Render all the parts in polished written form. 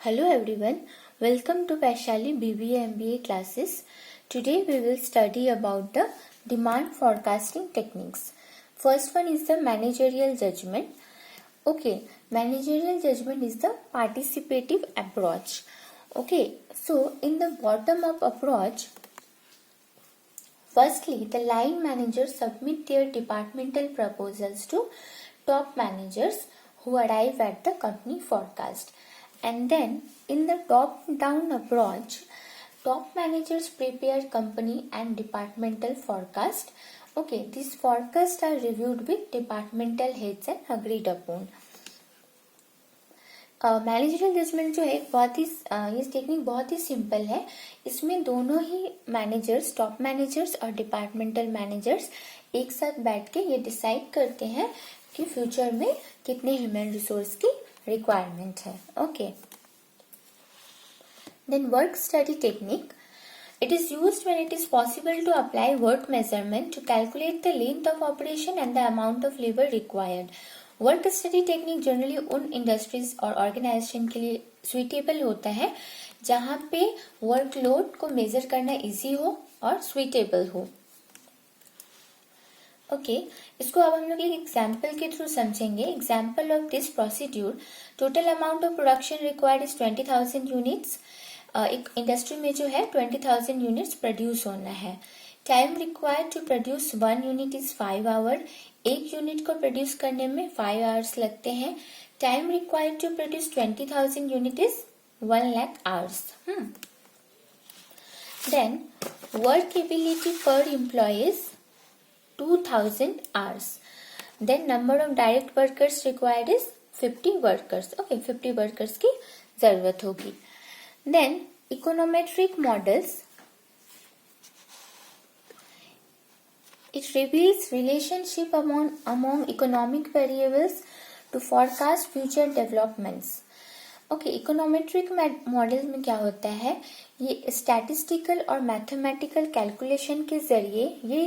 Hello everyone, welcome to Vaishali BBA MBA classes. Today we will study about the demand forecasting techniques. First one is the managerial judgment. Okay, managerial judgment is the participative approach. Okay, so in the bottom up approach, firstly the line managers submit their departmental proposals to top managers who arrive at the company forecast. And then in the top down approach, top managers prepare company and departmental forecast. Okay, these forecasts are reviewed with departmental heads and agreed upon. Managerial judgment जो है ये technique बहुत ही simple है. इसमें दोनों ही managers, top managers और departmental managers एक साथ बैठ के ये डिसाइड करते हैं कि फ्यूचर में कितने ह्यूमन रिसोर्स की रिक्वायरमेंट है. Okay, then work study technique. It is used when it is possible to apply work measurement to calculate the length of operation and the amount of labor required. Work study technique generally उन industries और organisation के लिए suitable होता है जहां पे workload को major करना इजी हो और सुइटेबल हो. ओके, इसको अब हम लोग एक एग्जाम्पल के थ्रू समझेंगे. Example of this procedure, total amount of production required is 20,000 units. एक इंडस्ट्री में जो है 20,000 यूनिट्स प्रोड्यूस होना है. Time required to produce 1 unit is 5 hour. एक यूनिट को प्रोड्यूस करने में 5 आवर्स लगते हैं. Time required to produce 20,000 unit is 1 lakh hours. Then work ability per employ is 2,000 hours. Then number of direct workers required is 50 workers. Okay, 50 workers की जरूरत होगी. Then econometric models. It reveals relationship among economic variables to forecast future developments. Okay, econometric model में क्या होता है, ये statistical और mathematical calculation के जरिए ये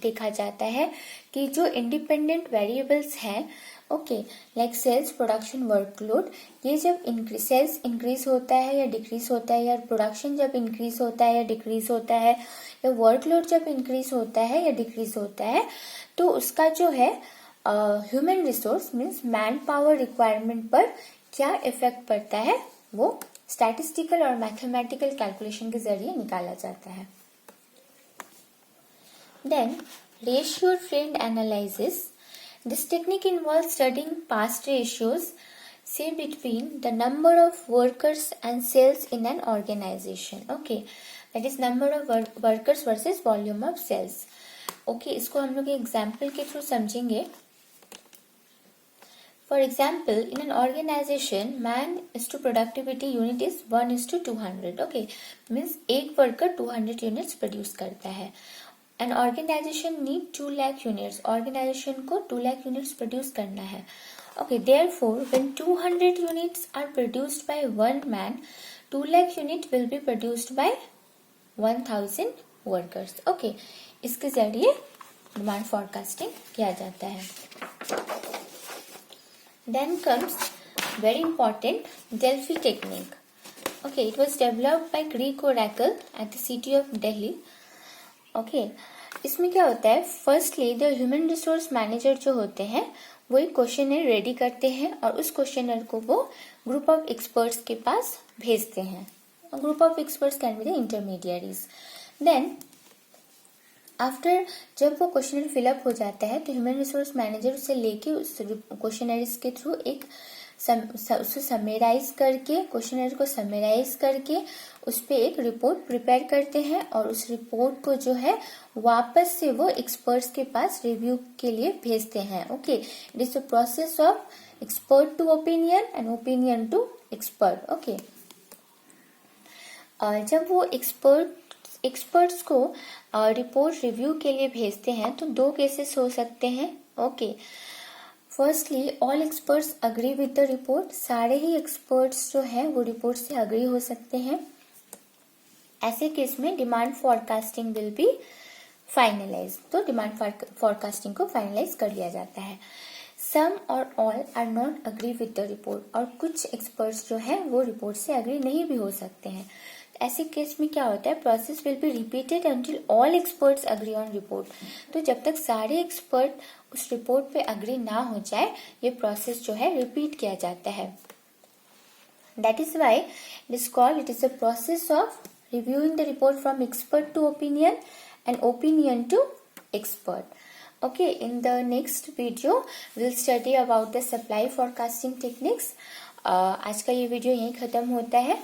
देखा जाता है कि जो इंडिपेंडेंट वेरिएबल्स हैं, okay, like sales, production, workload, ये जब सेल्स इंक्रीज होता है या डिक्रीज होता है, या प्रोडक्शन जब इंक्रीज होता है या डिक्रीज होता है, या वर्कलोड जब इंक्रीज होता है या डिक्रीज होता है, तो उसका जो है human resource means man power requirement पर क्या इफेक्ट पड़ता है, वो स्टैटिस्टिकल और मैथमेटिकल कैलकुलेशन के जरिए निकाला जाता है. Then, ratio trend analysis. This technique involves studying past ratios, say between the number of workers and sales in an organization. Okay, that is number of workers versus volume of sales. Okay, इसको हम लोग example के through समझेंगे. For example, in an organization, man is to productivity unit is 1:200. Okay, means एक worker 200 units produce करता है. An organization need 2 lakh units. Organization को 2 lakh units produce करना है. Okay, therefore, when 200 units are produced by one man, 2 lakh unit will be produced by 1,000 workers. Okay, इसके जरिए demand forecasting किया जाता है. Then comes very important Delphi technique. Okay, it was developed by Greek Oracle at the city of Delhi. Okay, इसमें क्या होता है, firstly the human resource manager जो होते हैं वो एक क्वेश्चनर रेडी करते हैं और उस क्वेश्चनर को वो ग्रुप ऑफ एक्सपर्ट्स के पास भेजते हैं. Group of experts can be the intermediaries. Then after जब वो क्वेश्चनर फिलअप हो जाता है तो ह्यूमन रिसोर्स मैनेजर उसे लेके उस क्वेश्चनरीज के थ्रू एक उसे समराइज करके, क्वेश्चनर को समराइज करके उस पर एक रिपोर्ट प्रिपेयर करते हैं और उस रिपोर्ट को जो है वापस से वो एक्सपर्ट्स के पास रिव्यू के लिए भेजते हैं. Okay, it is the process of expert to opinion and opinion to expert. Okay, जब वो एक्सपर्ट्स को रिपोर्ट रिव्यू के लिए भेजते हैं तो 2 केसेस हो सकते हैं. Okay, firstly all experts agree with the report. सारे ही एक्सपर्ट्स जो है वो रिपोर्ट से अग्री हो सकते हैं. ऐसे केस में demand forecasting will be finalize. तो डिमांड फोरकास्टिंग को फाइनलाइज कर लिया जाता है. सम और all are not agree with the report, और कुछ एक्सपर्ट्स जो है वो रिपोर्ट से अग्री नहीं भी हो सकते हैं। ऐसे केस में क्या होता है, process will be repeated until all experts agree on report. तो जब तक सारे एक्सपर्ट उस रिपोर्ट पे अग्री ना हो जाए, ये प्रोसेस जो है रिपीट किया जाता है। That is why it is called, it is a process of reviewing the report from expert to opinion and opinion to expert. Okay, in the next video we'll study about the supply forecasting techniques. आज का ये video यहीं खत्म होता है।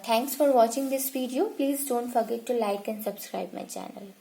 Thanks for watching this video. Please don't forget to like and subscribe my channel.